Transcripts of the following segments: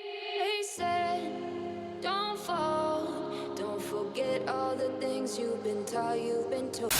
They said, don't fall, don't forget all the things you've been taught, you've been told.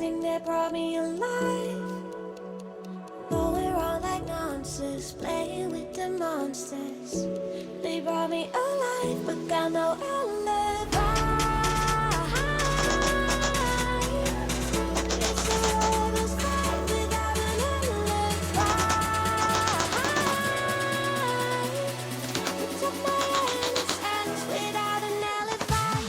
everything that brought me alive. Going around like monsters, playing with the monsters. They brought me alive, but got no alibi. It's a rebel's fight without an alibi. You took my hands without an alibi.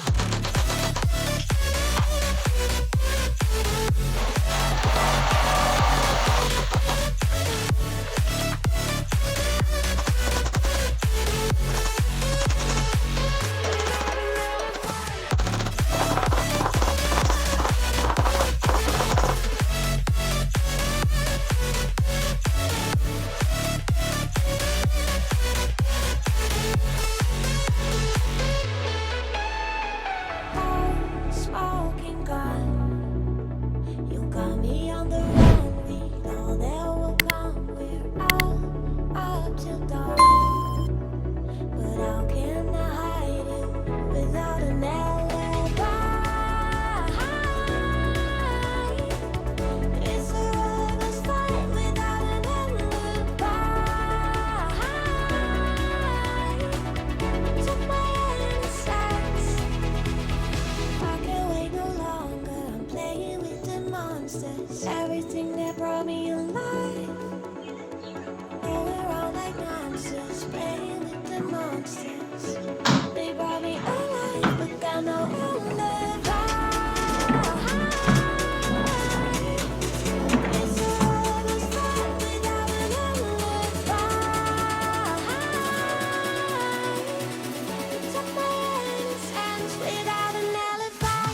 Smoking gun, you got me on the run. We know that will come. We're out up till dawn. But how can I hide you without an alibi? It's a rebel's fight without an alibi. Took my innocence. I can't wait no longer. I'm playing with the monsters. Everything that brought me alive. Going around like monsters, playing with the monsters. They brought me alive, but got no alibi. It's a rebel's fight without an alibi. Took my hands without an alibi.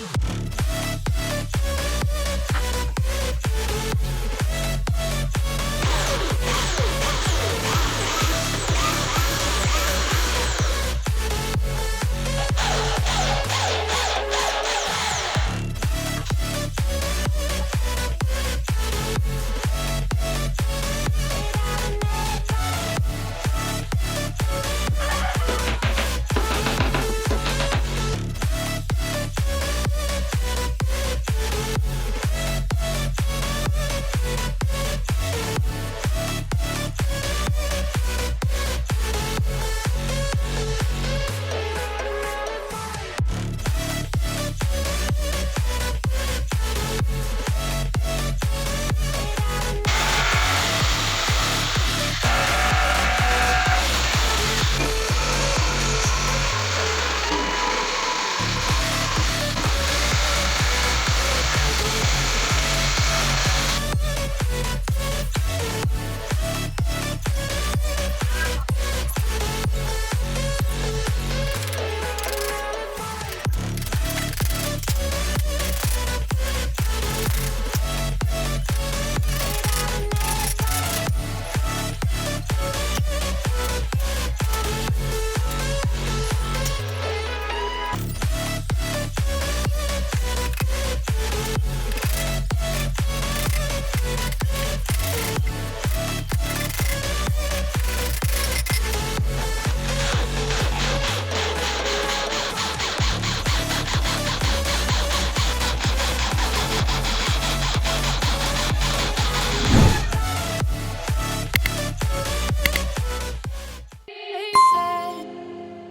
They said,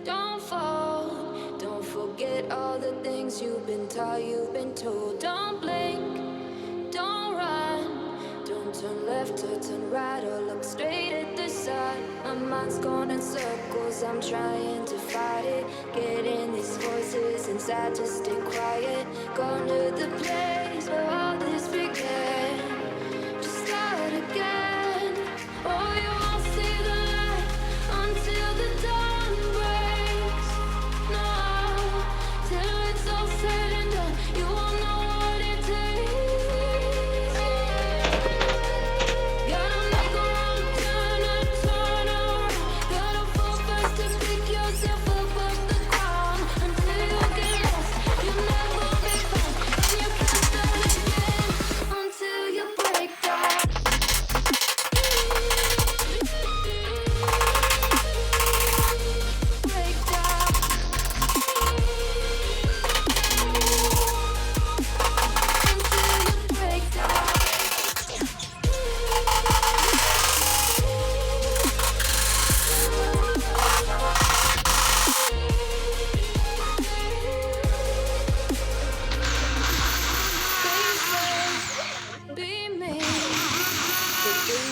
don't fall, don't forget all the things you've been taught, you've been told. Don't blink, don't run, don't turn left or turn right or look straight at the sun. My mind's going in circles, I'm trying to fight it. Getting these voices inside to stay quiet. Gone to the place where all this began. Just start again. Oh, you won't see the light until the dawn breaks. No, till it's all said and done, you won't know what it takes. Gotta make a wrong turn and turn around. Gotta fall fast to pick yourself up off the ground. Until you get lost, you'll never be found. And you can't start again until you break down.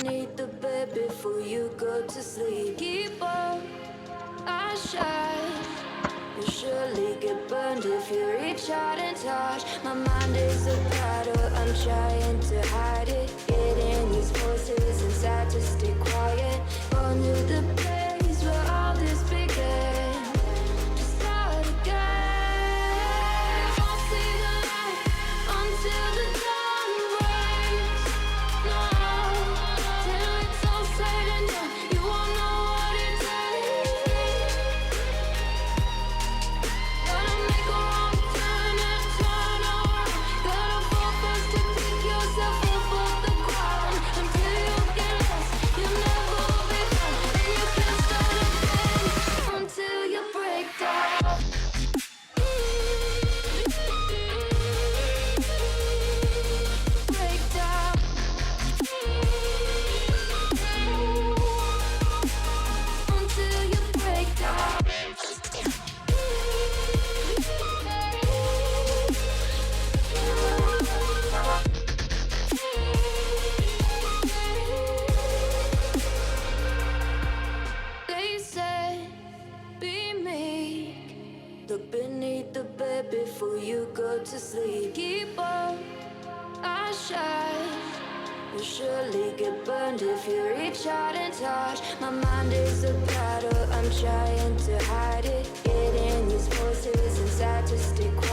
beneath the bed before you go to sleep. Keep on, I shine. You'll surely get burned if you reach out and touch. My mind is a battle, I'm trying to hide it. Getting these voices inside to stay quiet. On to the place where all this began. Just start again. Won't see the light until the dawn breaks. No, till it's all said and done, you won't know what it takes. Gotta make a wrong turn and turn around. Gotta fall first to pick yourself up off the ground. Until you get lost, you'll never be found. And you can't start again until you break down. Break down. Until you break down. They said, be meek. Look beneath the bed before you go to sleep. Keep on, I shine. You'll surely get burned if you reach out and touch. My mind is a battle, I'm trying to hide it. Getting these voices inside to stay quiet.